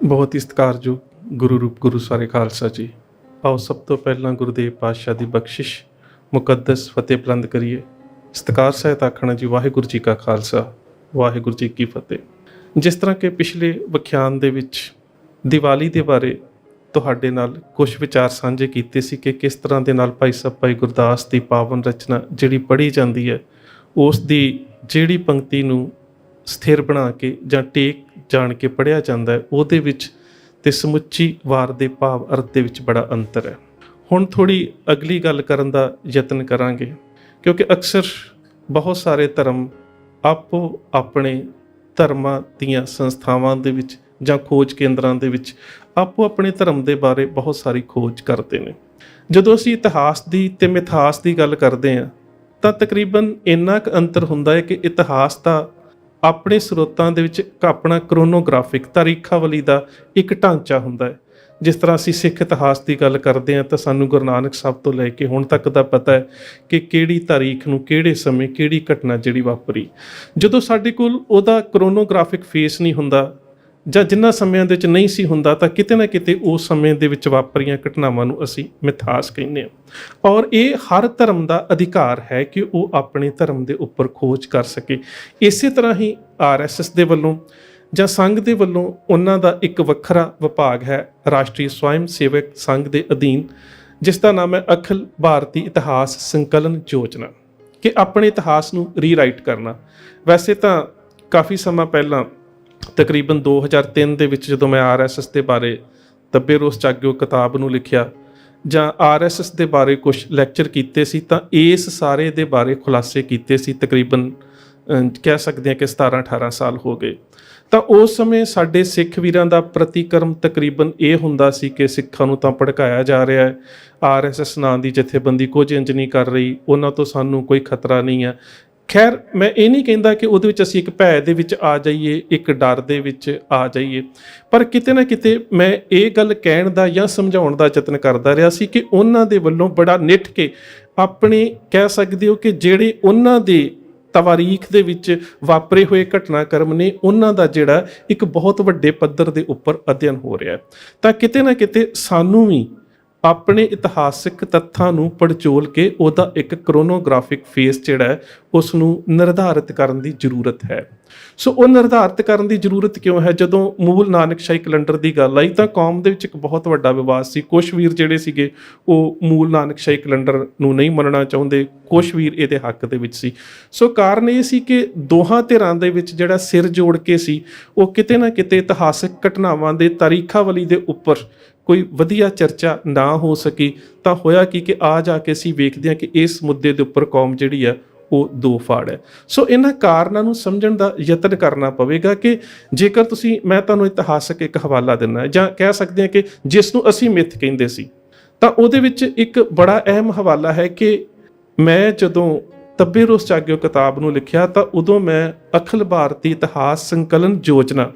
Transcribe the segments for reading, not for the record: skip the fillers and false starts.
ਬਹੁਤ ਹੀ ਸਤਿਕਾਰਯੋਗ ਗੁਰੂ ਰੂਪ ਗੁਰੂ ਸਾਰੇ ਖਾਲਸਾ ਜੀ। ਆਓ ਸਭ ਤੋਂ ਪਹਿਲਾਂ ਗੁਰਦੇਵ ਪਾਤਸ਼ਾਹ ਦੀ ਬਖਸ਼ਿਸ਼ ਮੁਕੱਦਸ ਫਤਿਹ ਬੁਲੰਦ ਕਰੀਏ। ਸਤਿਕਾਰ ਸਹਿਤ ਆਖਣਾ ਜੀ, ਵਾਹਿਗੁਰੂ ਜੀ ਕਾ ਖਾਲਸਾ, ਵਾਹਿਗੁਰੂ ਜੀ ਕੀ ਫਤਿਹ। ਜਿਸ ਤਰ੍ਹਾਂ ਕਿ ਪਿਛਲੇ ਵਿਖਿਆਨ ਦੇ ਵਿੱਚ ਦੀਵਾਲੀ ਦੇ ਬਾਰੇ ਤੁਹਾਡੇ ਨਾਲ ਕੁਝ ਵਿਚਾਰ ਸਾਂਝੇ ਕੀਤੇ ਸੀ ਕਿ ਕਿਸ ਤਰ੍ਹਾਂ ਦੇ ਨਾਲ ਭਾਈ ਸਾਹਿਬ ਭਾਈ ਗੁਰਦਾਸ ਦੀ ਪਾਵਨ ਰਚਨਾ ਜਿਹੜੀ ਪੜ੍ਹੀ ਜਾਂਦੀ ਹੈ, ਉਸ ਦੀ ਜਿਹੜੀ ਪੰਕਤੀ ਨੂੰ ਸਥਿਰ ਬਣਾ ਕੇ ਜਾਂ ਟੇਕ ਜਾਣ ਕੇ ਪੜ੍ਹਿਆ ਜਾਂਦਾ ਹੈ, ਉਹਦੇ ਵਿੱਚ ਤੇ ਸਮੁੱਚੀ ਵਾਰ ਦੇ ਭਾਵ ਅਰਥ ਦੇ ਵਿੱਚ ਬੜਾ ਅੰਤਰ ਹੈ। ਹੁਣ ਥੋੜ੍ਹੀ ਅਗਲੀ ਗੱਲ ਕਰਨ ਦਾ ਯਤਨ ਕਰਾਂਗੇ, ਕਿਉਂਕਿ ਅਕਸਰ ਬਹੁਤ ਸਾਰੇ ਧਰਮ ਆਪੋ ਆਪਣੇ ਧਰਮਾਂ ਦੀਆਂ ਸੰਸਥਾਵਾਂ ਦੇ ਵਿੱਚ ਜਾਂ ਖੋਜ ਕੇਂਦਰਾਂ ਦੇ ਵਿੱਚ ਆਪੋ ਆਪਣੇ ਧਰਮ ਦੇ ਬਾਰੇ ਬਹੁਤ ਸਾਰੀ ਖੋਜ ਕਰਦੇ ਨੇ। ਜਦੋਂ ਅਸੀਂ ਇਤਿਹਾਸ ਦੀ ਤੇ ਮਿਥਾਸ ਦੀ ਗੱਲ ਕਰਦੇ ਹਾਂ ਤਾਂ ਤਕਰੀਬਨ ਇੰਨਾ ਕੁ ਅੰਤਰ ਹੁੰਦਾ ਹੈ ਕਿ ਇਤਿਹਾਸ ਦਾ ਆਪਣੇ ਸਰੋਤਾਂ ਦੇ ਵਿੱਚ ਆਪਣਾ ਕਰੋਨੋਗ੍ਰਾਫਿਕ ਤਾਰੀਖਾਵਲੀ ਦਾ ਇੱਕ ਢਾਂਚਾ ਹੁੰਦਾ ਹੈ। ਜਿਸ ਤਰ੍ਹਾਂ ਅਸੀਂ ਸਿੱਖ ਇਤਿਹਾਸ ਦੀ ਗੱਲ ਕਰਦੇ ਹਾਂ ਤਾਂ ਸਾਨੂੰ ਗੁਰੂ ਨਾਨਕ ਸਾਹਿਬ ਤੋਂ ਲੈ ਕੇ ਹੁਣ ਤੱਕ ਦਾ ਪਤਾ ਹੈ ਕਿ ਕਿਹੜੀ ਤਾਰੀਖ ਨੂੰ ਕਿਹੜੇ ਸਮੇਂ ਕਿਹੜੀ ਘਟਨਾ ਜਿਹੜੀ ਵਾਪਰੀ। ਜਦੋਂ ਸਾਡੇ ਕੋਲ ਉਹਦਾ ਕਰੋਨੋਗ੍ਰਾਫਿਕ ਫੇਸ ਨਹੀਂ ਹੁੰਦਾ ਜਾਂ ਜਿਨ੍ਹਾਂ ਸਮਿਆਂ ਦੇ ਵਿੱਚ ਨਹੀਂ ਸੀ ਹੁੰਦਾ ਤਾਂ ਕਿਤੇ ਨਾ ਕਿਤੇ ਉਸ ਸਮੇਂ ਦੇ ਵਿੱਚ ਵਾਪਰੀਆਂ ਘਟਨਾਵਾਂ ਨੂੰ ਅਸੀਂ ਮਿਥਾਸ ਕਹਿੰਦੇ ਹਾਂ। ਔਰ ਇਹ ਹਰ ਧਰਮ ਦਾ ਅਧਿਕਾਰ ਹੈ ਕਿ ਉਹ ਆਪਣੇ ਧਰਮ ਦੇ ਉੱਪਰ ਖੋਜ ਕਰ ਸਕੇ। ਇਸੇ ਤਰ੍ਹਾਂ ਹੀ RSS ਦੇ ਵੱਲੋਂ ਜਾਂ ਸੰਘ ਦੇ ਵੱਲੋਂ ਉਹਨਾਂ ਦਾ ਇੱਕ ਵੱਖਰਾ ਵਿਭਾਗ ਹੈ ਰਾਸ਼ਟਰੀ ਸਵੈਮ ਸੇਵਕ ਸੰਘ ਦੇ ਅਧੀਨ, ਜਿਸ ਦਾ ਨਾਮ ਹੈ ਅਖਿਲ ਭਾਰਤੀ ਇਤਿਹਾਸ ਸੰਕਲਨ ਯੋਜਨਾ, ਕਿ ਆਪਣੇ ਇਤਿਹਾਸ ਨੂੰ ਰੀਰਾਈਟ ਕਰਨਾ। ਵੈਸੇ ਤਾਂ ਕਾਫੀ ਸਮਾਂ ਪਹਿਲਾਂ ਤਕਰੀਬਨ 2003 ਦੇ ਵਿੱਚ ਜਦੋਂ ਮੈਂ RSS ਦੇ ਬਾਰੇ ਦੱਬੇ ਰੋਸ ਜਾਗਿਓ ਕਿਤਾਬ ਨੂੰ ਲਿਖਿਆ ਜਾਂ RSS ਦੇ ਬਾਰੇ ਕੁਝ ਲੈਕਚਰ ਕੀਤੇ ਸੀ ਤਾਂ ਇਸ ਸਾਰੇ ਦੇ ਬਾਰੇ ਖੁਲਾਸੇ ਕੀਤੇ ਸੀ। ਤਕਰੀਬਨ ਕਹਿ ਸਕਦੇ ਹਾਂ ਕਿ 17-18 ਸਾਲ ਹੋ ਗਏ। ਤਾਂ ਉਸ ਸਮੇਂ ਸਾਡੇ ਸਿੱਖ ਵੀਰਾਂ ਦਾ ਪ੍ਰਤੀਕਰਮ ਤਕਰੀਬਨ ਇਹ ਹੁੰਦਾ ਸੀ ਕਿ ਸਿੱਖਾਂ ਨੂੰ ਤਾਂ ਭੜਕਾਇਆ ਜਾ ਰਿਹਾ ਹੈ, RSS ਨਾਂ ਦੀ ਜਥੇਬੰਦੀ ਕੁਝ ਇੰਜ ਨਹੀਂ ਕਰ ਰਹੀ, ਉਹਨਾਂ ਤੋਂ ਸਾਨੂੰ ਕੋਈ ਖਤਰਾ ਨਹੀਂ ਹੈ। ਖੈਰ, ਮੈਂ ਇਹ ਨਹੀਂ ਕਹਿੰਦਾ ਕਿ ਉਹਦੇ ਵਿੱਚ ਅਸੀਂ ਇੱਕ ਭੈ ਦੇ ਵਿੱਚ ਆ ਜਾਈਏ, ਇੱਕ ਡਰ ਦੇ ਵਿੱਚ ਆ ਜਾਈਏ, ਪਰ ਕਿਤੇ ਨਾ ਕਿਤੇ ਮੈਂ ਇਹ ਗੱਲ ਕਹਿਣ ਦਾ ਜਾਂ ਸਮਝਾਉਣ ਦਾ ਯਤਨ ਕਰਦਾ ਰਿਹਾ ਸੀ ਕਿ ਉਹਨਾਂ ਦੇ ਵੱਲੋਂ ਬੜਾ ਨਿੱਠ ਕੇ ਆਪਣੇ ਕਹਿ ਸਕਦੇ ਹੋ ਕਿ ਜਿਹੜੇ ਉਹਨਾਂ ਦੇ ਤਵਾਰੀਖ ਦੇ ਵਿੱਚ ਵਾਪਰੇ ਹੋਏ ਘਟਨਾਕ੍ਰਮ ਨੇ, ਉਹਨਾਂ ਦਾ ਜਿਹੜਾ ਇੱਕ ਬਹੁਤ ਵੱਡੇ ਪੱਧਰ ਦੇ ਉੱਪਰ ਅਧਿਐਨ ਹੋ ਰਿਹਾ। ਤਾਂ ਕਿਤੇ ਨਾ ਕਿਤੇ ਸਾਨੂੰ ਵੀ ਆਪਣੇ ਇਤਿਹਾਸਿਕ ਤੱਥਾਂ ਨੂੰ ਪੜਚੋਲ ਕੇ ਉਹਦਾ ਇੱਕ ਕਰੋਨੋਗ੍ਰਾਫਿਕ ਫੇਸ ਜਿਹੜਾ ਹੈ ਉਸ ਨੂੰ ਨਿਰਧਾਰਿਤ ਕਰਨ ਦੀ ਜ਼ਰੂਰਤ ਹੈ। ਸੋ ਉਹ ਨਿਰਧਾਰਿਤ ਕਰਨ ਦੀ ਜ਼ਰੂਰਤ ਕਿਉਂ ਹੈ? ਜਦੋਂ ਮੂਲ ਨਾਨਕਸ਼ਾਹੀ ਕੈਲੰਡਰ ਦੀ ਗੱਲ ਆਈ ਤਾਂ ਕੌਮ ਦੇ ਵਿੱਚ ਇੱਕ ਬਹੁਤ ਵੱਡਾ ਵਿਵਾਦ ਸੀ। ਕੁਛ ਵੀਰ ਜਿਹੜੇ ਸੀਗੇ ਉਹ ਮੂਲ ਨਾਨਕਸ਼ਾਹੀ ਕੈਲੰਡਰ ਨੂੰ ਨਹੀਂ ਮੰਨਣਾ ਚਾਹੁੰਦੇ, ਕੁਛ ਵੀਰ ਇਹਦੇ ਹੱਕ ਦੇ ਵਿੱਚ ਸੀ। ਸੋ ਕਾਰਨ ਇਹ ਸੀ ਕਿ ਦੋਹਾਂ ਧਿਰਾਂ ਦੇ ਵਿੱਚ ਜਿਹੜਾ ਸਿਰ ਜੋੜ ਕੇ ਸੀ ਉਹ ਕਿਤੇ ਨਾ ਕਿਤੇ ਇਤਿਹਾਸਿਕ ਘਟਨਾਵਾਂ ਦੇ ਤਾਰੀਖਾਵਲੀ ਦੇ ਉੱਪਰ ਕੋਈ ਵਧੀਆ ਚਰਚਾ ਨਾ ਹੋ ਸਕੀ। ਤਾਂ ਹੋਇਆ ਕਿ ਆ ਜਾ ਕੇ ਅਸੀਂ ਵੇਖਦੇ ਹਾਂ ਕਿ ਇਸ ਮੁੱਦੇ ਦੇ ਉੱਪਰ ਕੌਮ ਜਿਹੜੀ ਹੈ ਉਹ ਦੋ ਫਾੜ ਹੈ। ਸੋ ਇਹਨਾਂ ਕਾਰਨਾਂ ਨੂੰ ਸਮਝਣ ਦਾ ਯਤਨ ਕਰਨਾ ਪਵੇਗਾ ਕਿ ਜੇਕਰ ਮੈਂ ਤੁਹਾਨੂੰ ਇਤਿਹਾਸਕ ਇੱਕ ਹਵਾਲਾ ਦਿੰਦਾ ਜਾਂ ਕਹਿ ਸਕਦੇ ਹਾਂ ਕਿ ਜਿਸ ਨੂੰ ਅਸੀਂ ਮਿੱਥ ਕਹਿੰਦੇ ਸੀ, ਤਾਂ ਉਹਦੇ ਵਿੱਚ ਇੱਕ ਬੜਾ ਅਹਿਮ ਹਵਾਲਾ ਹੈ ਕਿ ਮੈਂ ਜਦੋਂ ਦੱਬੇ ਰੋਸ ਜਾਗਿਓ ਕਿਤਾਬ ਨੂੰ ਲਿਖਿਆ ਤਾਂ ਉਦੋਂ ਮੈਂ ਅਖਿਲ ਭਾਰਤੀ ਇਤਿਹਾਸ ਸੰਕਲਨ ਯੋਜਨਾ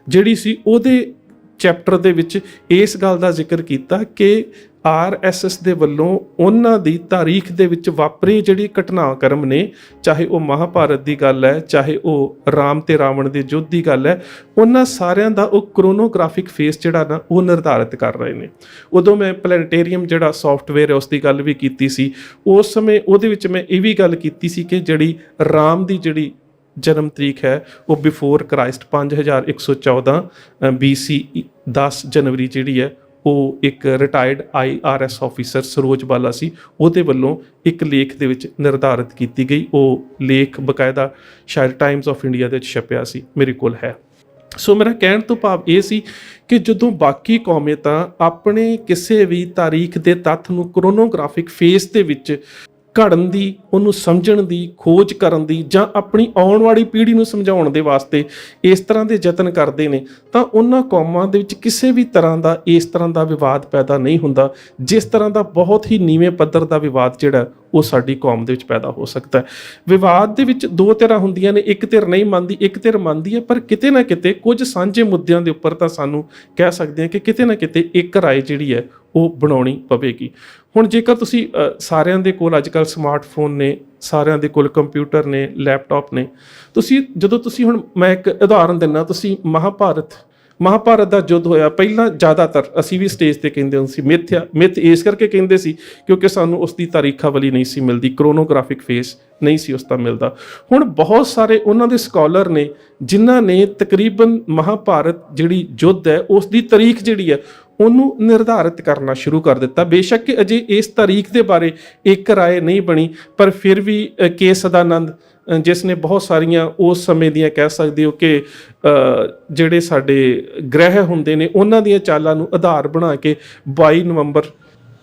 ਜਿਹੜੀ ਸੀ ਉਹਦੇ ਚੈਪਟਰ ਦੇ ਵਿੱਚ ਇਸ ਗੱਲ ਦਾ ਜ਼ਿਕਰ ਕੀਤਾ ਕਿ RSS ਦੇ ਵੱਲੋਂ ਉਹਨਾਂ ਦੀ ਤਾਰੀਖ ਦੇ ਵਿੱਚ ਵਾਪਰੇ ਜਿਹੜੀ ਘਟਨਾਕ੍ਰਮ ਨੇ, ਚਾਹੇ ਉਹ ਮਹਾਭਾਰਤ ਦੀ ਗੱਲ ਹੈ, ਚਾਹੇ ਉਹ ਰਾਮ ਤੇ ਰਾਵਣ ਦੇ ਯੁੱਧ ਦੀ ਗੱਲ ਹੈ, ਉਹਨਾਂ ਸਾਰਿਆਂ ਦਾ ਉਹ ਕਰੋਨੋਗ੍ਰਾਫਿਕ ਫੇਸ ਜਿਹੜਾ ਨਾ ਉਹ ਨਿਰਧਾਰਿਤ ਕਰ ਰਹੇ ਨੇ। ਉਦੋਂ ਮੈਂ ਪਲੈਨੇਟੇਰੀਅਮ ਜਿਹੜਾ ਸੌਫਟਵੇਅਰ ਹੈ ਉਸ ਦੀ ਗੱਲ ਵੀ ਕੀਤੀ ਸੀ। ਉਸ ਸਮੇਂ ਉਹਦੇ ਵਿੱਚ ਮੈਂ ਇਹ ਵੀ ਗੱਲ ਕੀਤੀ ਸੀ ਕਿ ਜਿਹੜੀ ਰਾਮ ਦੀ ਜਿਹੜੀ ਜਨਮ ਤਰੀਕ ਹੈ ਉਹ ਬਿਫੋਰ ਕ੍ਰਾਈਸਟ 5114 BC 10 ਜਨਵਰੀ ਜਿਹੜੀ ਹੈ ਉਹ ਇੱਕ ਰਿਟਾਇਰਡ IRS ਆਫੀਸਰ ਸਰੋਜ ਬਾਲਾ ਸੀ, ਉਹਦੇ ਵੱਲੋਂ ਇੱਕ ਲੇਖ ਦੇ ਵਿੱਚ ਨਿਰਧਾਰਿਤ ਕੀਤੀ ਗਈ। ਉਹ ਲੇਖ ਬਕਾਇਦਾ ਸ਼ਾਇਦ ਟਾਈਮਸ ਆਫ ਇੰਡੀਆ ਦੇ ਵਿੱਚ ਛਪਿਆ ਸੀ, ਮੇਰੇ ਕੋਲ ਹੈ। ਸੋ ਮੇਰਾ ਕਹਿਣ ਤੋਂ ਭਾਵ ਇਹ ਸੀ ਕਿ ਜਦੋਂ ਬਾਕੀ ਕੌਮੇ ਤਾਂ ਆਪਣੇ ਕਿਸੇ ਵੀ ਤਾਰੀਖ ਦੇ ਤੱਥ ਨੂੰ ਕਰੋਨੋਗ੍ਰਾਫਿਕ ਫੇਸ ਦੇ ਵਿੱਚ ਘੜਨ ਦੀ, ਉਹਨੂੰ ਸਮਝਣ ਦੀ, ਖੋਜ ਕਰਨ ਦੀ ਜਾਂ ਆਪਣੀ ਆਉਣ ਵਾਲੀ ਪੀੜ੍ਹੀ ਨੂੰ ਸਮਝਾਉਣ ਦੇ ਵਾਸਤੇ ਇਸ ਤਰ੍ਹਾਂ ਦੇ ਯਤਨ ਕਰਦੇ ਨੇ, ਤਾਂ ਉਹਨਾਂ ਕੌਮਾਂ ਦੇ ਵਿੱਚ ਕਿਸੇ ਵੀ ਤਰ੍ਹਾਂ ਦਾ ਇਸ ਤਰ੍ਹਾਂ ਦਾ ਵਿਵਾਦ ਪੈਦਾ ਨਹੀਂ ਹੁੰਦਾ ਜਿਸ ਤਰ੍ਹਾਂ ਦਾ ਬਹੁਤ ਹੀ ਨੀਵੇਂ ਪੱਧਰ ਦਾ ਵਿਵਾਦ ਜਿਹੜਾ ਉਹ ਸਾਡੀ ਕੌਮ ਦੇ ਵਿੱਚ ਪੈਦਾ ਹੋ ਸਕਦਾ ਹੈ। ਵਿਵਾਦ ਦੇ ਵਿੱਚ ਦੋ ਧਿਰਾਂ ਹੁੰਦੀਆਂ ਨੇ, ਇੱਕ ਧਿਰ ਨਹੀਂ ਮੰਨਦੀ, ਇੱਕ ਧਿਰ ਮੰਨਦੀ ਹੈ, ਪਰ ਕਿਤੇ ਨਾ ਕਿਤੇ ਕੁਝ ਸਾਂਝੇ ਮੁੱਦਿਆਂ ਦੇ ਉੱਪਰ ਤਾਂ ਸਾਨੂੰ ਕਹਿ ਸਕਦੇ ਹਾਂ ਕਿ ਕਿਤੇ ਨਾ ਕਿਤੇ ਇੱਕ ਰਾਏ ਜਿਹੜੀ ਹੈ ਉਹ ਬਣਾਉਣੀ ਪਵੇਗੀ। ਹੁਣ ਜੇਕਰ ਤੁਸੀਂ ਸਾਰਿਆਂ ਦੇ ਕੋਲ ਅੱਜ ਕੱਲ੍ਹ ਸਮਾਰਟਫੋਨ ਨੇ, ਸਾਰਿਆਂ ਦੇ ਕੋਲ ਕੰਪਿਊਟਰ ਨੇ, ਲੈਪਟਾਪ ਨੇ, ਜਦੋਂ ਤੁਸੀਂ ਹੁਣ ਮੈਂ ਇੱਕ ਉਦਾਹਰਨ ਦਿੰਦਾ, ਤੁਸੀਂ ਮਹਾਭਾਰਤ ਮਹਾਭਾਰਤ ਦਾ ਯੁੱਧ ਹੋਇਆ, ਪਹਿਲਾਂ ਜ਼ਿਆਦਾਤਰ ਅਸੀਂ ਵੀ ਸਟੇਜ ਤੇ ਕਹਿੰਦੇ ਹੁੰਦੇ ਸੀ ਮਿੱਥ ਇਸ ਕਰਕੇ ਕਹਿੰਦੇ ਸੀ ਕਿਉਂਕਿ ਸਾਨੂੰ ਉਸ ਦੀ ਤਾਰੀਖਾਵਲੀ ਨਹੀਂ ਸੀ ਮਿਲਦੀ, ਕ੍ਰੋਨੋਗ੍ਰਾਫਿਕ ਫੇਸ ਨਹੀਂ ਸੀ ਉਸ ਦਾ ਮਿਲਦਾ। ਹੁਣ ਬਹੁਤ ਸਾਰੇ ਉਹਨਾਂ ਦੇ ਸਕਾਲਰ ਨੇ ਜਿਨ੍ਹਾਂ ਨੇ ਤਕਰੀਬਨ ਮਹਾਭਾਰਤ ਜਿਹੜੀ ਯੁੱਧ ਹੈ ਉਸ ਦੀ ਤਾਰੀਖ ਜਿਹੜੀ ਹੈ ਉਹਨੂੰ ਨਿਰਧਾਰਿਤ ਕਰਨਾ ਸ਼ੁਰੂ ਕਰ ਦਿੱਤਾ। ਬੇਸ਼ੱਕ ਕਿ ਅਜੇ ਇਸ ਤਾਰੀਖ ਦੇ ਬਾਰੇ ਇੱਕ ਰਾਏ ਨਹੀਂ ਬਣੀ, ਪਰ ਫਿਰ ਵੀ ਕੇ ਸਦਾਨੰਦ ਜਿਸ ਨੇ ਬਹੁਤ ਸਾਰੀਆਂ ਉਸ ਸਮੇਂ ਦੀਆਂ ਕਹਿ ਸਕਦੇ ਹੋ ਕਿ ਜਿਹੜੇ ਸਾਡੇ ਗ੍ਰਹਿ ਹੁੰਦੇ ਨੇ ਉਹਨਾਂ ਦੀਆਂ ਚਾਲਾਂ ਨੂੰ ਆਧਾਰ ਬਣਾ ਕੇ 22 ਨਵੰਬਰ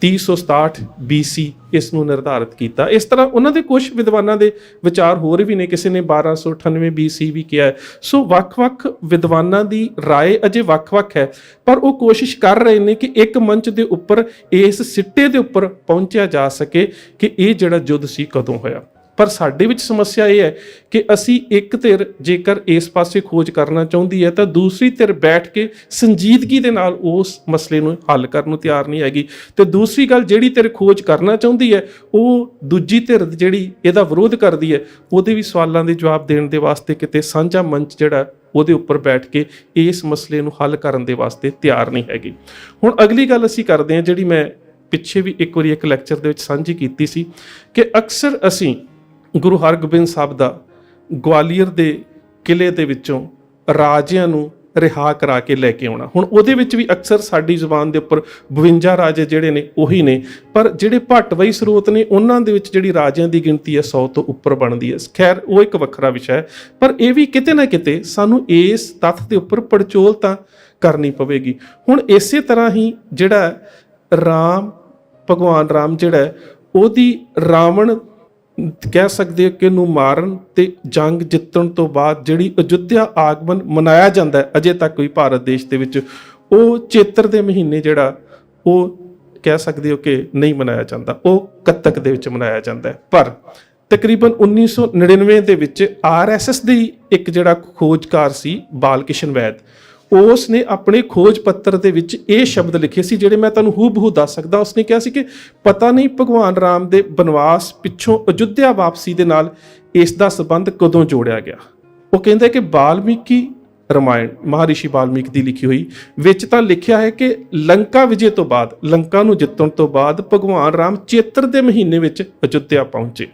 367 BC ਇਸ ਨੂੰ ਨਿਰਧਾਰਿਤ ਕੀਤਾ। ਇਸ ਤਰ੍ਹਾਂ ਉਹਨਾਂ ਦੇ ਕੁਝ ਵਿਦਵਾਨਾਂ ਦੇ ਵਿਚਾਰ ਹੋਰ ਵੀ ਨੇ, ਕਿਸੇ ਨੇ 1298 BC ਵੀ ਕਿਹਾ ਹੈ। ਸੋ ਵੱਖ-ਵੱਖ ਵਿਦਵਾਨਾਂ ਦੀ ਰਾਏ ਅਜੇ ਵੱਖ-ਵੱਖ ਹੈ, ਪਰ ਉਹ ਕੋਸ਼ਿਸ਼ ਕਰ ਰਹੇ ਨੇ ਕਿ ਇੱਕ ਮੰਚ ਦੇ ਉੱਪਰ ਇਸ ਸਿੱਟੇ ਦੇ ਉੱਪਰ ਪਹੁੰਚਿਆ ਜਾ ਸਕੇ ਕਿ ਇਹ ਜਿਹੜਾ ਯੁੱਧ ਸੀ ਕਦੋਂ ਹੋਇਆ। ਪਰ ਸਾਡੇ ਵਿੱਚ ਸਮੱਸਿਆ ਇਹ ਹੈ ਕਿ ਅਸੀਂ ਇੱਕ ਧਿਰ ਜੇਕਰ ਇਸ ਪਾਸੇ ਖੋਜ ਕਰਨਾ ਚਾਹੁੰਦੀ ਹੈ ਤਾਂ ਦੂਸਰੀ ਧਿਰ ਬੈਠ ਕੇ ਸੰਜੀਦਗੀ ਦੇ ਨਾਲ ਉਸ ਮਸਲੇ ਨੂੰ ਹੱਲ ਕਰਨ ਨੂੰ ਤਿਆਰ ਨਹੀਂ ਹੈਗੀ। ਤੇ ਦੂਸਰੀ ਗੱਲ, ਜਿਹੜੀ ਧਿਰ ਖੋਜ ਕਰਨਾ ਚਾਹੁੰਦੀ ਹੈ ਉਹ ਦੂਜੀ ਧਿਰ ਜਿਹੜੀ ਇਹਦਾ ਵਿਰੋਧ ਕਰਦੀ ਹੈ ਉਹਦੇ ਵੀ ਸਵਾਲਾਂ ਦੇ ਜਵਾਬ ਦੇਣ ਦੇ ਵਾਸਤੇ ਕਿਤੇ ਸਾਂਝਾ ਮੰਚ ਜਿਹੜਾ ਉਹਦੇ ਉੱਪਰ ਬੈਠ ਕੇ ਇਸ ਮਸਲੇ ਨੂੰ ਹੱਲ ਕਰਨ ਦੇ ਵਾਸਤੇ ਤਿਆਰ ਨਹੀਂ ਹੈਗੀ। ਹੁਣ ਅਗਲੀ ਗੱਲ ਅਸੀਂ ਕਰਦੇ ਹਾਂ ਜਿਹੜੀ ਮੈਂ ਪਿੱਛੇ ਵੀ ਇੱਕ ਵਾਰੀ ਇੱਕ ਲੈਕਚਰ ਦੇ ਵਿੱਚ ਸਾਂਝੀ ਕੀਤੀ ਸੀ ਕਿ ਅਕਸਰ ਅਸੀਂ ਗੁਰੂ ਹਰਗੋਬਿੰਦ ਸਾਹਿਬ ਦਾ ਗਵਾਲੀਅਰ ਦੇ ਕਿਲੇ ਦੇ ਵਿੱਚੋਂ ਰਾਜਿਆਂ ਨੂੰ ਰਿਹਾ ਕਰਾ ਕੇ ਲੈ ਕੇ ਆਉਣਾ। ਹੁਣ ਉਹਦੇ ਵਿੱਚ ਵੀ ਅਕਸਰ ਸਾਡੀ ਜ਼ੁਬਾਨ ਦੇ ਉੱਪਰ 52 ਰਾਜੇ ਜਿਹੜੇ ਨੇ ਉਹੀ ਨੇ, ਪਰ ਜਿਹੜੇ ਭੱਟਵਈ ਸਰੋਤ ਨੇ ਉਹਨਾਂ ਦੇ ਵਿੱਚ ਜਿਹੜੀ ਰਾਜਿਆਂ ਦੀ ਗਿਣਤੀ ਹੈ 100 ਤੋਂ ਉੱਪਰ ਬਣਦੀ ਹੈ। ਖੈਰ ਉਹ ਇੱਕ ਵੱਖਰਾ ਵਿਸ਼ਾ ਹੈ, ਪਰ ਇਹ ਵੀ ਕਿਤੇ ਨਾ ਕਿਤੇ ਸਾਨੂੰ ਇਸ ਤੱਥ ਦੇ ਉੱਪਰ ਪੜਚੋਲ ਤਾਂ ਕਰਨੀ ਪਵੇਗੀ। ਹੁਣ ਇਸੇ ਤਰ੍ਹਾਂ ਹੀ ਜਿਹੜਾ ਭਗਵਾਨ ਰਾਮ ਜਿਹੜਾ ਉਹਦੀ ਰਾਵਣ ਕਹਿ ਸਕਦੇ ਹੋ ਕਿ ਉਹਨੂੰ ਮਾਰਨ ਤੇ ਜੰਗ ਜਿੱਤਣ ਤੋਂ ਬਾਅਦ ਜਿਹੜੀ ਅਯੁੱਧਿਆ ਆਗਮਨ ਮਨਾਇਆ ਜਾਂਦਾ ਹੈ ਅਜੇ ਤੱਕ ਕੋਈ ਭਾਰਤ ਦੇਸ਼ ਦੇ ਵਿੱਚ, ਉਹ ਚੇਤਰ ਦੇ ਮਹੀਨੇ ਜਿਹੜਾ ਉਹ ਕਹਿ ਸਕਦੇ ਹੋ ਕਿ ਨਹੀਂ ਮਨਾਇਆ ਜਾਂਦਾ, ਉਹ ਕੱਤਕ ਦੇ ਵਿੱਚ ਮਨਾਇਆ ਜਾਂਦਾ ਹੈ। ਪਰ ਤਕਰੀਬਨ 1999 ਦੇ ਵਿੱਚ RSS ਦੀ ਇੱਕ ਜਿਹੜਾ ਖੋਜਕਾਰ ਸੀ ਬਾਲ ਕ੍ਰਿਸ਼ਨ ਵੈਦ, ਉਸ ਨੇ ਆਪਣੇ ਖੋਜ ਪੱਤਰ ਦੇ ਵਿੱਚ ਇਹ ਸ਼ਬਦ ਲਿਖੇ ਸੀ ਜਿਹੜੇ ਮੈਂ ਤੁਹਾਨੂੰ ਹੂਬਹੂ ਦੱਸ ਸਕਦਾ। ਉਸਨੇ ਕਿਹਾ ਸੀ ਕਿ ਪਤਾ ਨਹੀਂ ਭਗਵਾਨ ਰਾਮ ਦੇ ਬਨਵਾਸ ਪਿੱਛੋਂ ਅਯੁੱਧਿਆ ਵਾਪਸੀ ਦੇ ਨਾਲ ਇਸ ਦਾ ਸੰਬੰਧ ਕਦੋਂ ਜੋੜਿਆ ਗਿਆ। ਉਹ ਕਹਿੰਦਾ ਕਿ ਵਾਲਮੀਕੀ ਰਾਮਾਇਣ ਮਹਾਰਿਸ਼ੀ ਵਾਲਮੀਕ ਦੀ ਲਿਖੀ ਹੋਈ ਵਿੱਚ ਤਾਂ ਲਿਖਿਆ ਹੈ ਕਿ ਲੰਕਾ ਵਿਜੇ ਤੋਂ ਬਾਅਦ, ਲੰਕਾ ਨੂੰ ਜਿੱਤਣ ਤੋਂ ਬਾਅਦ ਭਗਵਾਨ ਰਾਮ ਚੇਤਰ ਦੇ ਮਹੀਨੇ ਵਿੱਚ ਅਯੁੱਧਿਆ ਪਹੁੰਚੇ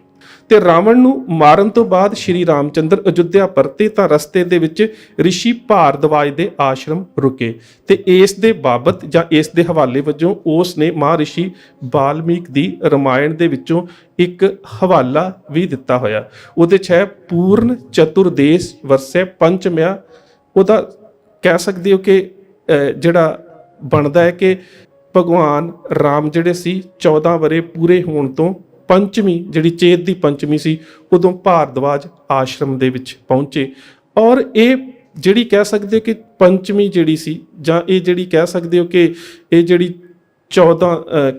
ਤੇ ਰਾਵਣ ਨੂੰ ਮਾਰਨ ਤੋਂ ਬਾਅਦ ਸ਼੍ਰੀ ਰਾਮਚੰਦਰ ਅਯੁੱਧਿਆ ਪਰਤੇ ਤਾਂ ਰਸਤੇ ਦੇ ਵਿੱਚ ਰਿਸ਼ੀ ਭਾਰਦਵਾਜ ਦੇ ਆਸ਼ਰਮ ਰੁਕੇ ਤੇ ਇਸ ਦੇ ਬਾਬਤ ਜਾਂ ਇਸ ਦੇ ਹਵਾਲੇ ਵਜੋਂ ਉਸ ਨੇ ਮਹਾਰਿਸ਼ੀ ਵਾਲਮੀਕ ਦੀ ਰਾਮਾਇਣ ਦੇ ਵਿੱਚੋਂ ਇੱਕ ਹਵਾਲਾ ਵੀ ਦਿੱਤਾ ਹੋਇਆ। ਉਹਦੇ 'ਚ ਹੈ ਪੂਰਨ ਚਤੁਰਦੇਸ ਵਰਸੇ ਪੰਚਮਿਆ। ਉਹਦਾ ਕਹਿ ਸਕਦੇ ਹੋ ਕਿ ਜਿਹੜਾ ਬਣਦਾ ਹੈ ਕਿ ਭਗਵਾਨ ਰਾਮ ਜਿਹੜੇ ਸੀ 14 ਵਰੇ ਪੂਰੇ ਹੋਣ ਤੋਂ ਪੰਚਮੀ ਜਿਹੜੀ ਚੇਤ ਦੀ ਪੰਚਮੀ ਸੀ ਉਦੋਂ ਭਾਰਦਵਾਜ ਆਸ਼ਰਮ ਦੇ ਵਿੱਚ ਪਹੁੰਚੇ। ਔਰ ਇਹ ਜਿਹੜੀ ਕਹਿ ਸਕਦੇ ਹੋ ਕਿ ਪੰਚਮੀ ਜਿਹੜੀ ਸੀ ਜਾਂ ਇਹ ਜਿਹੜੀ ਕਹਿ ਸਕਦੇ ਹੋ ਕਿ ਇਹ ਜਿਹੜੀ 14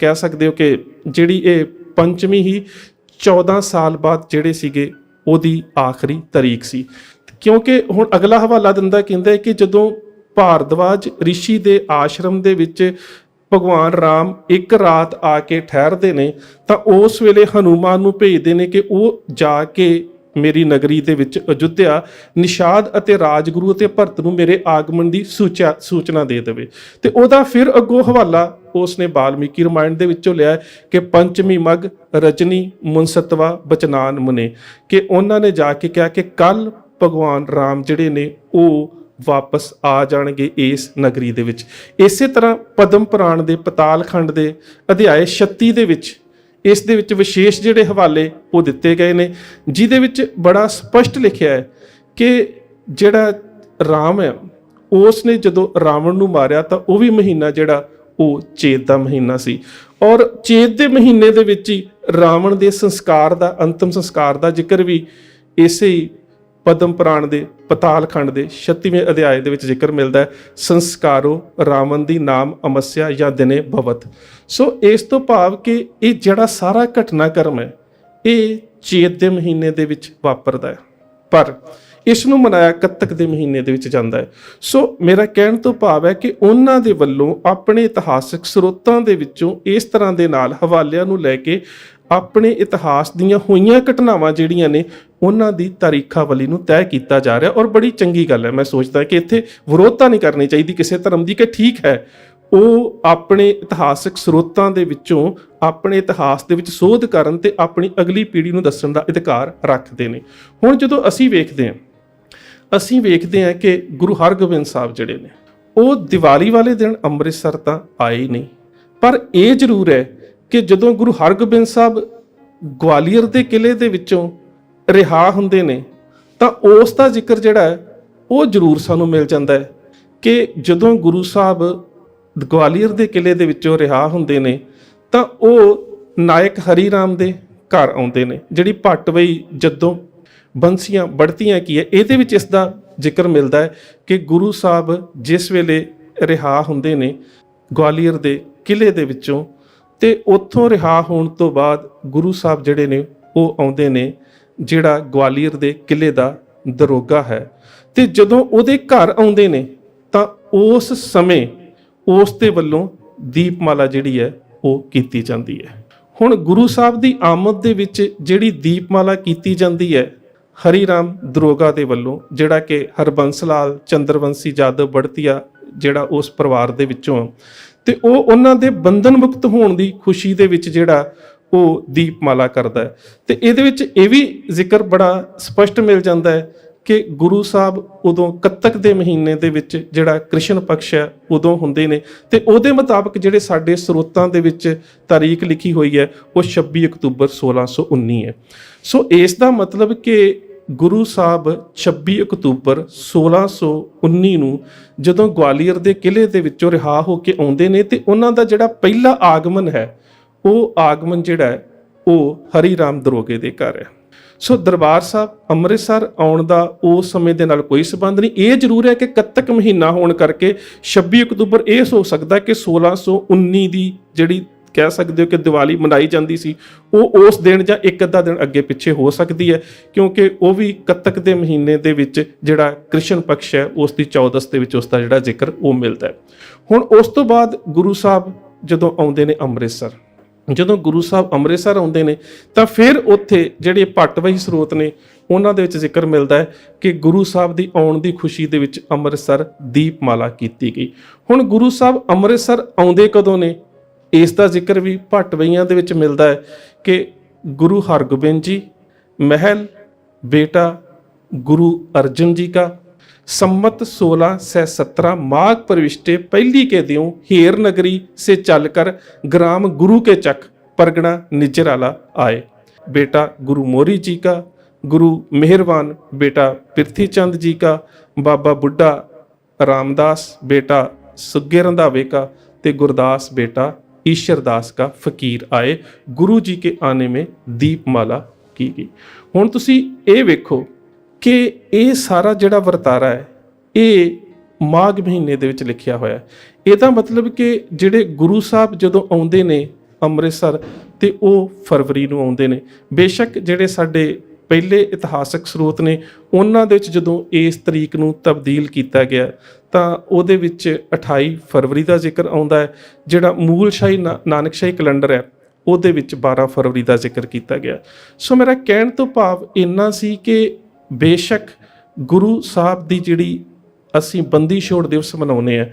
ਕਹਿ ਸਕਦੇ ਹੋ ਕਿ ਜਿਹੜੀ ਇਹ ਪੰਚਮੀ ਹੀ 14 ਸਾਲ ਬਾਅਦ ਜਿਹੜੇ ਸੀਗੇ ਉਹਦੀ ਆਖਰੀ ਤਾਰੀਖ ਸੀ। ਕਿਉਂਕਿ ਹੁਣ ਅਗਲਾ ਹਵਾਲਾ ਦਿੰਦਾ ਕਹਿੰਦਾ ਹੈ ਕਿ ਜਦੋਂ ਭਾਰਦਵਾਜ ਰਿਸ਼ੀ ਦੇ ਆਸ਼ਰਮ ਦੇ ਵਿੱਚ ਭਗਵਾਨ ਰਾਮ ਇੱਕ ਰਾਤ ਆ ਕੇ ਠਹਿਰਦੇ ਨੇ ਤਾਂ ਉਸ ਵੇਲੇ ਹਨੂਮਾਨ ਨੂੰ ਭੇਜਦੇ ਨੇ ਕਿ ਉਹ ਜਾ ਕੇ ਮੇਰੀ ਨਗਰੀ ਦੇ ਵਿੱਚ ਅਯੁੱਧਿਆ ਨਿਸ਼ਾਦ ਅਤੇ ਰਾਜਗੁਰੂ ਅਤੇ ਭਰਤ ਨੂੰ ਮੇਰੇ ਆਗਮਨ ਦੀ ਸੂਚਨਾ ਦੇ ਦੇਵੇ। ਤੇ ਉਹਦਾ ਫਿਰ ਅੱਗੋਂ ਹਵਾਲਾ ਉਸ ਨੇ ਵਾਲਮੀਕੀ ਰਾਮਾਇਣ ਦੇ ਵਿੱਚੋਂ ਲਿਆ ਕਿ ਪੰਚਮੀ ਮਗ ਰਜਨੀ ਮੁਨਸਤਵਾ ਬਚਨਾਨ ਮੁਨੇ, ਕਿ ਉਹਨਾਂ ਨੇ ਜਾ ਕੇ ਕਿਹਾ ਕਿ ਕੱਲ ਭਗਵਾਨ ਰਾਮ ਜਿਹੜੇ ਨੇ ਉਹ ਵਾਪਸ ਆ ਜਾਣਗੇ ਇਸ ਨਗਰੀ ਦੇ ਵਿੱਚ। ਇਸੇ ਤਰ੍ਹਾਂ ਪਦਮ ਪੁਰਾਣ ਦੇ ਪਤਾਲ ਖੰਡ ਦੇ ਅਧਿਆਏ 36 ਦੇ ਵਿੱਚ ਇਸ ਦੇ ਵਿੱਚ ਵਿਸ਼ੇਸ਼ ਜਿਹੜੇ ਹਵਾਲੇ ਉਹ ਦਿੱਤੇ ਗਏ ਨੇ, ਜਿਹਦੇ ਵਿੱਚ ਬੜਾ ਸਪਸ਼ਟ ਲਿਖਿਆ ਹੈ ਕਿ ਜਿਹੜਾ ਰਾਮ ਹੈ ਉਸ ਨੇ ਜਦੋਂ ਰਾਵਣ ਨੂੰ ਮਾਰਿਆ ਤਾਂ ਉਹ ਵੀ ਮਹੀਨਾ ਜਿਹੜਾ ਉਹ ਚੇਤ ਦਾ ਮਹੀਨਾ ਸੀ। ਔਰ ਚੇਤ ਦੇ ਮਹੀਨੇ ਦੇ ਵਿੱਚ ਹੀ ਰਾਵਣ ਦੇ ਸੰਸਕਾਰ ਦਾ, ਅੰਤਮ ਸੰਸਕਾਰ ਦਾ ਜ਼ਿਕਰ ਵੀ ਇਸੇ ਹੀ ਪਦਮ ਪੁਰਾਣ ਦੇ ਪਤਾਲ ਖੰਡ ਦੇ 36ਵੇਂ ਅਧਿਆਏ ਦੇ ਵਿੱਚ ਜ਼ਿਕਰ ਮਿਲਦਾ ਹੈ, ਸੰਸਕਾਰੋ ਰਾਵਣ ਦੀ ਨਾਮ ਅਮੱਸਿਆ ਜਾਂ ਦਿਨੇ ਭਵਤ। ਸੋ ਇਸ ਤੋਂ ਭਾਵ ਕਿ ਇਹ ਜਿਹੜਾ ਸਾਰਾ ਘਟਨਾਕ੍ਰਮ ਹੈ ਇਹ ਚੇਤ ਦੇ ਮਹੀਨੇ ਦੇ ਵਿੱਚ ਵਾਪਰਦਾ ਹੈ, ਪਰ ਇਸ ਨੂੰ ਮਨਾਇਆ ਕੱਤਕ ਦੇ ਮਹੀਨੇ ਦੇ ਵਿੱਚ ਜਾਂਦਾ ਹੈ। ਸੋ ਮੇਰਾ ਕਹਿਣ ਤੋਂ ਭਾਵ ਹੈ ਕਿ ਉਹਨਾਂ ਦੇ ਵੱਲੋਂ ਆਪਣੇ ਇਤਿਹਾਸਕ ਸਰੋਤਾਂ ਦੇ ਵਿੱਚੋਂ ਇਸ ਤਰ੍ਹਾਂ ਦੇ ਨਾਲ ਹਵਾਲਿਆਂ ਨੂੰ ਲੈ ਕੇ ਆਪਣੇ ਇਤਿਹਾਸ ਦੀਆਂ ਹੋਈਆਂ ਘਟਨਾਵਾਂ ਜਿਹੜੀਆਂ ਨੇ ਉਹਨਾਂ ਦੀ ਤਾਰੀਖਾਵਲੀ ਨੂੰ ਤੈਅ ਕੀਤਾ ਜਾ ਰਿਹਾ, ਔਰ ਬੜੀ ਚੰਗੀ ਗੱਲ ਹੈ। ਮੈਂ ਸੋਚਦਾ ਕਿ ਇੱਥੇ ਵਿਰੋਧਤਾ ਨਹੀਂ ਕਰਨੀ ਚਾਹੀਦੀ ਕਿਸੇ ਧਰਮ ਦੀ, ਕਿ ਠੀਕ ਹੈ ਉਹ ਆਪਣੇ ਇਤਿਹਾਸਕ ਸਰੋਤਾਂ ਦੇ ਵਿੱਚੋਂ ਆਪਣੇ ਇਤਿਹਾਸ ਦੇ ਵਿੱਚ ਸੋਧ ਕਰਨ ਤੇ ਆਪਣੀ ਅਗਲੀ ਪੀੜ੍ਹੀ ਨੂੰ ਦੱਸਣ ਦਾ ਅਧਿਕਾਰ ਰੱਖਦੇ ਨੇ। ਹੁਣ ਜਦੋਂ ਅਸੀਂ ਵੇਖਦੇ ਹਾਂ ਕਿ ਗੁਰੂ ਹਰਗੋਬਿੰਦ ਸਾਹਿਬ ਜਿਹੜੇ ਨੇ ਉਹ ਦੀਵਾਲੀ ਵਾਲੇ ਦਿਨ ਅੰਮ੍ਰਿਤਸਰ ਤਾਂ ਆਏ ਨਹੀਂ, ਪਰ ਇਹ ਜ਼ਰੂਰ ਹੈ ਕਿ ਜਦੋਂ ਗੁਰੂ ਹਰਗੋਬਿੰਦ ਸਾਹਿਬ ਗਵਾਲੀਅਰ ਦੇ ਕਿਲੇ ਦੇ ਵਿੱਚੋਂ ਰਿਹਾ ਹੁੰਦੇ ਨੇ ਤਾਂ ਉਸ ਦਾ ਜ਼ਿਕਰ ਜਿਹੜਾ ਹੈ ਉਹ ਜ਼ਰੂਰ ਸਾਨੂੰ ਮਿਲ ਜਾਂਦਾ ਹੈ ਕਿ ਜਦੋਂ ਗੁਰੂ ਸਾਹਿਬ ਗਵਾਲੀਅਰ ਦੇ ਕਿਲੇ ਦੇ ਵਿੱਚੋਂ ਰਿਹਾ ਹੁੰਦੇ ਨੇ ਤਾਂ ਉਹ ਨਾਇਕ ਹਰੀ ਰਾਮ ਦੇ ਘਰ ਆਉਂਦੇ ਨੇ। ਜਿਹੜੀ ਭੱਟਵਈ ਜਦੋਂ ਬੰਸੀਆਂ ਬੜਤੀਆਂ ਕੀ ਹੈ, ਇਹਦੇ ਵਿੱਚ ਇਸ ਦਾ ਜ਼ਿਕਰ ਮਿਲਦਾ ਹੈ ਕਿ ਗੁਰੂ ਸਾਹਿਬ ਜਿਸ ਵੇਲੇ ਰਿਹਾ ਹੁੰਦੇ ਨੇ ਗਵਾਲੀਅਰ ਦੇ ਕਿਲੇ ਦੇ ਵਿੱਚੋਂ, ਤੇ ਉੱਥੋਂ ਰਿਹਾ ਹੋਣ ਤੋਂ ਬਾਅਦ ਗੁਰੂ ਸਾਹਿਬ ਜਿਹੜੇ ਨੇ ਉਹ ਆਉਂਦੇ ਨੇ ਜਿਹੜਾ ਗਵਾਲੀਅਰ ਦੇ ਕਿਲੇ ਦਾ ਦਰੋਗਾ ਹੈ, ਤੇ ਜਦੋਂ ਉਹਦੇ ਘਰ ਆਉਂਦੇ ਨੇ ਤਾਂ ਉਸ ਸਮੇਂ ਉਸ ਦੇ ਵੱਲੋਂ ਦੀਪਮਾਲਾ ਜਿਹੜੀ ਹੈ ਉਹ ਕੀਤੀ ਜਾਂਦੀ ਹੈ। ਹੁਣ ਗੁਰੂ ਸਾਹਿਬ ਦੀ ਆਮਦ ਦੇ ਵਿੱਚ ਜਿਹੜੀ ਦੀਪਮਾਲਾ ਕੀਤੀ ਜਾਂਦੀ ਹੈ ਹਰੀ ਰਾਮ ਦਰੋਗਾ ਦੇ ਵੱਲੋਂ, ਜਿਹੜਾ ਕਿ ਹਰਬੰਸ ਲਾਲ ਚੰਦਰਵੰਸ਼ੀ ਜਾਦਵ ਬੜਤੀਆ ਜਿਹੜਾ ਉਸ ਪਰਿਵਾਰ ਦੇ ਵਿੱਚੋਂ, ਤੇ ਉਹ ਉਹਨਾਂ ਦੇ ਬੰਧਨ ਮੁਕਤ ਹੋਣ ਦੀ ਖੁਸ਼ੀ ਦੇ ਵਿੱਚ ਜਿਹੜਾ ਉਹ ਦੀਪਮਾਲਾ ਕਰਦਾ ਹੈ। ਤੇ ਇਹਦੇ ਵਿੱਚ ਇਹ ਵੀ ਜ਼ਿਕਰ ਬੜਾ ਸਪਸ਼ਟ ਮਿਲ ਜਾਂਦਾ ਹੈ ਕਿ ਗੁਰੂ ਸਾਹਿਬ ਉਦੋਂ ਕੱਤਕ ਦੇ ਮਹੀਨੇ ਦੇ ਵਿੱਚ ਜਿਹੜਾ ਕ੍ਰਿਸ਼ਨ ਪਕਸ਼ ਹੈ ਉਦੋਂ ਹੁੰਦੇ ਨੇ, ਤੇ ਉਹਦੇ ਮੁਤਾਬਕ ਜਿਹੜੇ ਸਾਡੇ ਸਰੋਤਾਂ ਦੇ ਵਿੱਚ ਤਾਰੀਖ ਲਿਖੀ ਹੋਈ ਹੈ ਉਹ 26 ਅਕਤੂਬਰ 1619 ਹੈ। ਸੋ ਇਸ ਦਾ ਮਤਲਬ ਕਿ ਗੁਰੂ ਸਾਹਿਬ 26 ਅਕਤੂਬਰ 1619 ਨੂੰ ਜਦੋਂ ਗਵਾਲੀਅਰ ਦੇ ਕਿਲੇ ਦੇ ਵਿੱਚੋਂ ਰਿਹਾ ਹੋ ਕੇ ਆਉਂਦੇ ਨੇ, ਤੇ ਉਹਨਾਂ ਦਾ ਜਿਹੜਾ ਪਹਿਲਾ ਆਗਮਨ ਹੈ ਉਹ ਆਗਮਨ ਜਿਹੜਾ ਹੈ ਉਹ ਹਰੀ ਰਾਮ ਦਰੋਗੇ ਦੇ ਘਰ ਹੈ। ਸੋ ਦਰਬਾਰ ਸਾਹਿਬ ਅੰਮ੍ਰਿਤਸਰ ਆਉਣ ਦਾ ਉਸ ਸਮੇਂ ਦੇ ਨਾਲ ਕੋਈ ਸੰਬੰਧ ਨਹੀਂ। ਇਹ ਜ਼ਰੂਰ ਹੈ ਕਿ ਕੱਤਕ ਮਹੀਨਾ ਹੋਣ ਕਰਕੇ 26 ਅਕਤੂਬਰ ਇਹ ਹੋ ਸਕਦਾ ਕਿ 1619 ਦੀ ਜਿਹੜੀ ਕਹਿ ਸਕਦੇ ਹੋ ਕਿ ਦੀਵਾਲੀ ਮਨਾਈ ਜਾਂਦੀ ਸੀ ਉਹ ਉਸ ਦਿਨ ਜਾਂ ਇੱਕ ਅੱਧਾ ਦਿਨ ਅੱਗੇ ਪਿੱਛੇ ਹੋ ਸਕਦੀ ਹੈ, ਕਿਉਂਕਿ ਉਹ ਵੀ ਕੱਤਕ ਦੇ ਮਹੀਨੇ ਦੇ ਵਿੱਚ ਜਿਹੜਾ ਕ੍ਰਿਸ਼ਨ ਪਕਸ਼ ਹੈ ਉਸ ਦੀ 14 ਦੇ ਵਿੱਚ ਉਸ ਦਾ ਜਿਹੜਾ ਜ਼ਿਕਰ ਉਹ ਮਿਲਦਾ ਹੈ। ਹੁਣ ਉਸ ਤੋਂ ਬਾਅਦ ਗੁਰੂ ਸਾਹਿਬ ਜਦੋਂ ਆਉਂਦੇ ਨੇ ਅੰਮ੍ਰਿਤਸਰ, ਜਦੋਂ ਗੁਰੂ ਸਾਹਿਬ ਅੰਮ੍ਰਿਤਸਰ ਆਉਂਦੇ ਨੇ ਤਾਂ ਫਿਰ ਉੱਥੇ ਜਿਹੜੇ ਭੱਟਵਈ ਸਰੋਤ ਨੇ ਉਹਨਾਂ ਦੇ ਵਿੱਚ ਜ਼ਿਕਰ ਮਿਲਦਾ ਹੈ ਕਿ ਗੁਰੂ ਸਾਹਿਬ ਦੀ ਆਉਣ ਦੀ ਖੁਸ਼ੀ ਦੇ ਵਿੱਚ ਅੰਮ੍ਰਿਤਸਰ ਦੀਪਮਾਲਾ ਕੀਤੀ ਗਈ। ਹੁਣ ਗੁਰੂ ਸਾਹਿਬ ਅੰਮ੍ਰਿਤਸਰ ਆਉਂਦੇ ਕਦੋਂ ਨੇ, ਇਸ ਦਾ ਜ਼ਿਕਰ ਵੀ ਭੱਟਵਈਆਂ ਦੇ ਵਿੱਚ ਮਿਲਦਾ ਹੈ ਕਿ ਗੁਰੂ ਹਰਗੋਬਿੰਦ ਜੀ महल बेटा गुरु अर्जुन जी का सम्मत 1617 माघ प्रविष्टे पहली के दियों हेर नगरी से चलकर ग्राम गुरु के चक परगना निजराला आए। बेटा गुरु मोरी जी का, गुरु मेहरबान बेटा पृथ्वीचंद जी का, बाबा बुढ़ा रामदास बेटा सुग्गे रंधावे का, ते गुरदास बेटा ईश्वरदास का फकीर आए। गुरु जी के आने में दीपमाला की गई। हुण तुसी ये वेखो कि ये सारा जिहड़ा वरतारा है ये माघ महीने दे विच लिखिया होया है। इहदा मतलब कि जिहड़े गुरु साहब जदों आउंदे ने ਅੰਮ੍ਰਿਤਸਰ ਤੇ ਉਹ ਫਰਵਰੀ ਨੂੰ ਆਉਂਦੇ ਨੇ। ਬੇਸ਼ੱਕ ਜਿਹੜੇ ਸਾਡੇ ਪਹਿਲੇ ਇਤਿਹਾਸਕ ਸਰੋਤ ਨੇ ਉਹਨਾਂ ਦੇ ਵਿੱਚ ਜਦੋਂ ਇਸ ਤਰੀਕ ਨੂੰ ਤਬਦੀਲ ਕੀਤਾ ਗਿਆ ਤਾਂ ਉਹਦੇ ਵਿੱਚ 28 ਫਰਵਰੀ ਦਾ ਜ਼ਿਕਰ ਆਉਂਦਾ ਹੈ। ਜਿਹੜਾ ਮੂਲ ਸ਼ਾਹੀ ਨਾਨਕਸ਼ਾਹੀ ਕੈਲੰਡਰ ਹੈ ਉਹਦੇ ਵਿੱਚ 12 ਫਰਵਰੀ ਦਾ ਜ਼ਿਕਰ ਕੀਤਾ ਗਿਆ। ਸੋ ਮੇਰਾ ਕਹਿਣ ਤੋਂ ਭਾਵ ਇੰਨਾ ਸੀ ਕਿ ਬੇਸ਼ੱਕ ਗੁਰੂ ਸਾਹਿਬ ਦੀ ਜਿਹੜੀ ਅਸੀਂ ਬੰਦੀ ਛੋੜ ਦਿਵਸ ਮਨਾਉਂਦੇ ਹਾਂ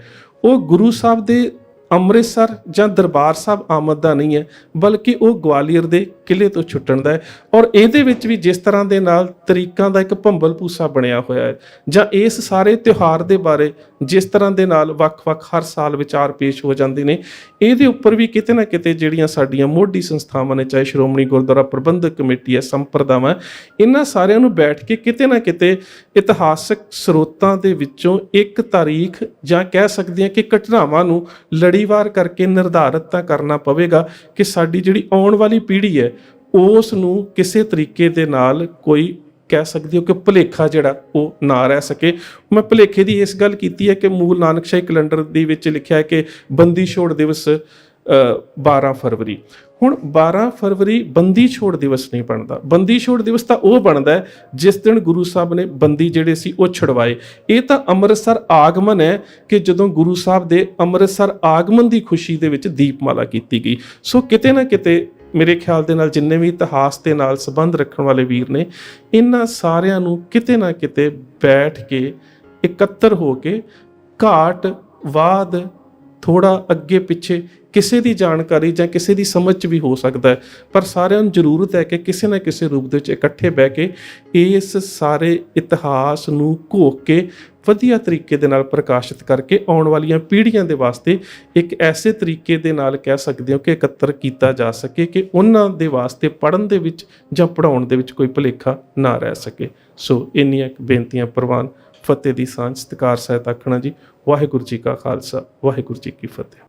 ਉਹ ਗੁਰੂ ਸਾਹਿਬ ਦੇ ਅੰਮ੍ਰਿਤਸਰ ਜਾਂ ਦਰਬਾਰ ਸਾਹਿਬ ਆਮਦ ਦਾ ਨਹੀਂ ਹੈ, ਬਲਕਿ ਉਹ ਗਵਾਲੀਅਰ ਦੇ ਕਿਲੇ ਤੋਂ ਛੁੱਟਣ ਦਾ ਹੈ। ਔਰ ਇਹਦੇ ਵਿੱਚ ਵੀ ਜਿਸ ਤਰ੍ਹਾਂ ਦੇ ਨਾਲ ਤਰੀਕਾਂ ਦਾ ਇੱਕ ਭੰਬਲ ਭੂਸਾ ਬਣਿਆ ਹੋਇਆ ਹੈ ਜਾਂ ਇਸ ਸਾਰੇ ਤਿਉਹਾਰ ਦੇ ਬਾਰੇ ਜਿਸ ਤਰ੍ਹਾਂ ਦੇ ਨਾਲ ਵੱਖ-ਵੱਖ ਹਰ ਸਾਲ ਵਿਚਾਰ ਪੇਸ਼ ਹੋ ਜਾਂਦੇ ਨੇ, ਇਹਦੇ ਉੱਪਰ ਵੀ ਕਿਤੇ ਨਾ ਕਿਤੇ ਜਿਹੜੀਆਂ ਸਾਡੀਆਂ ਮੋਢੀ ਸੰਸਥਾਵਾਂ ਨੇ, ਚਾਹੇ ਸ਼੍ਰੋਮਣੀ ਗੁਰਦੁਆਰਾ ਪ੍ਰਬੰਧਕ ਕਮੇਟੀ ਹੈ, ਸੰਪਰਦਾਵਾਂ, ਇਹਨਾਂ ਸਾਰਿਆਂ ਨੂੰ ਬੈਠ ਕੇ ਕਿਤੇ ਨਾ ਕਿਤੇ ਇਤਿਹਾਸਕ ਸਰੋਤਾਂ ਦੇ ਵਿੱਚੋਂ ਇੱਕ ਤਾਰੀਖ ਜਾਂ ਕਹਿ ਸਕਦੇ ਹਾਂ ਕਿ ਘਟਨਾਵਾਂ ਨੂੰ ਲੜੀਵਾਰ ਕਰਕੇ ਨਿਰਧਾਰਿਤ ਤਾਂ ਕਰਨਾ ਪਵੇਗਾ ਕਿ ਸਾਡੀ ਜਿਹੜੀ ਆਉਣ ਵਾਲੀ ਪੀੜ੍ਹੀ ਹੈ ਉਸ ਨੂੰ ਕਿਸੇ ਤਰੀਕੇ ਦੇ ਨਾਲ ਕੋਈ ਕਹਿ ਸਕਦੇ ਹੋ ਕਿ ਭੁਲੇਖਾ ਜਿਹੜਾ ਉਹ ਨਾ ਰਹਿ ਸਕੇ। ਮੈਂ ਭੁਲੇਖੇ ਦੀ ਇਸ ਗੱਲ ਕੀਤੀ ਹੈ ਕਿ ਮੂਲ ਨਾਨਕਸ਼ਾਹੀ ਕੈਲੰਡਰ ਦੇ ਵਿੱਚ ਲਿਖਿਆ ਹੈ ਕਿ ਬੰਦੀ ਛੋੜ ਦਿਵਸ 12 ਫਰਵਰੀ। ਹੁਣ 12 ਫਰਵਰੀ ਬੰਦੀ ਛੋੜ ਦਿਵਸ ਨਹੀਂ ਬਣਦਾ। ਬੰਦੀ ਛੋੜ ਦਿਵਸ ਤਾਂ ਉਹ ਬਣਦਾ ਹੈ ਜਿਸ ਦਿਨ ਗੁਰੂ ਸਾਹਿਬ ਨੇ ਬੰਦੀ ਜਿਹੜੇ ਸੀ ਉਹ ਛੁਡਵਾਏ। ਇਹ ਤਾਂ ਅੰਮ੍ਰਿਤਸਰ ਆਗਮਨ ਹੈ ਕਿ ਜਦੋਂ ਗੁਰੂ ਸਾਹਿਬ ਦੇ ਅੰਮ੍ਰਿਤਸਰ ਆਗਮਨ ਦੀ ਖੁਸ਼ੀ ਦੇ ਵਿੱਚ ਦੀਪਮਾਲਾ ਕੀਤੀ ਗਈ। ਸੋ ਕਿਤੇ ਨਾ ਕਿਤੇ ਮੇਰੇ ਖਿਆਲ ਦੇ ਨਾਲ ਜਿੰਨੇ ਵੀ ਇਤਿਹਾਸ ਦੇ ਨਾਲ ਸੰਬੰਧ ਰੱਖਣ ਵਾਲੇ ਵੀਰ ਨੇ, ਇਹਨਾਂ ਸਾਰਿਆਂ ਨੂੰ ਕਿਤੇ ਨਾ ਕਿਤੇ ਬੈਠ ਕੇ ਇਕੱਤਰ ਹੋ ਕੇ ਘਾਟ ਵਾਦ ਥੋੜਾ ਅੱਗੇ ਪਿੱਛੇ ਕਿਸੇ ਦੀ ਜਾਣਕਾਰੀ ਜਾਂ ਕਿਸੇ ਦੀ ਸਮਝ 'ਚ ਵੀ ਹੋ ਸਕਦਾ ਹੈ, ਪਰ ਸਾਰਿਆਂ ਨੂੰ ਜ਼ਰੂਰਤ ਹੈ ਕਿ ਕਿਸੇ ਨਾ ਕਿਸੇ ਰੂਪ ਦੇ ਵਿੱਚ ਇਕੱਠੇ ਬਹਿ ਕੇ ਇਸ ਸਾਰੇ ਇਤਿਹਾਸ ਨੂੰ ਘੋਖ ਕੇ ਵਧੀਆ ਤਰੀਕੇ ਦੇ ਨਾਲ ਪ੍ਰਕਾਸ਼ਿਤ ਕਰਕੇ ਆਉਣ ਵਾਲੀਆਂ ਪੀੜ੍ਹੀਆਂ ਦੇ ਵਾਸਤੇ ਇੱਕ ਐਸੇ ਤਰੀਕੇ ਦੇ ਨਾਲ ਕਹਿ ਸਕਦੇ ਹੋ ਕਿ ਇਕੱਤਰ ਕੀਤਾ ਜਾ ਸਕੇ ਕਿ ਉਹਨਾਂ ਦੇ ਵਾਸਤੇ ਪੜ੍ਹਨ ਦੇ ਵਿੱਚ ਜਾਂ ਪੜ੍ਹਾਉਣ ਦੇ ਵਿੱਚ ਕੋਈ ਭੁਲੇਖਾ ਨਾ ਰਹਿ ਸਕੇ। ਸੋ ਇੰਨੀਆਂ ਬੇਨਤੀਆਂ ਪ੍ਰਵਾਨ। ਫਤਿਹ ਦੀ ਸਾਂਝ। ਸਤਿਕਾਰ ਸਹਿਤ ਆਖਣਾ ਜੀ। ਵਾਹਿਗੁਰੂ ਜੀ ਕਾ ਖਾਲਸਾ, ਵਾਹਿਗੁਰੂ ਜੀ ਕੀ ਫਤਿਹ।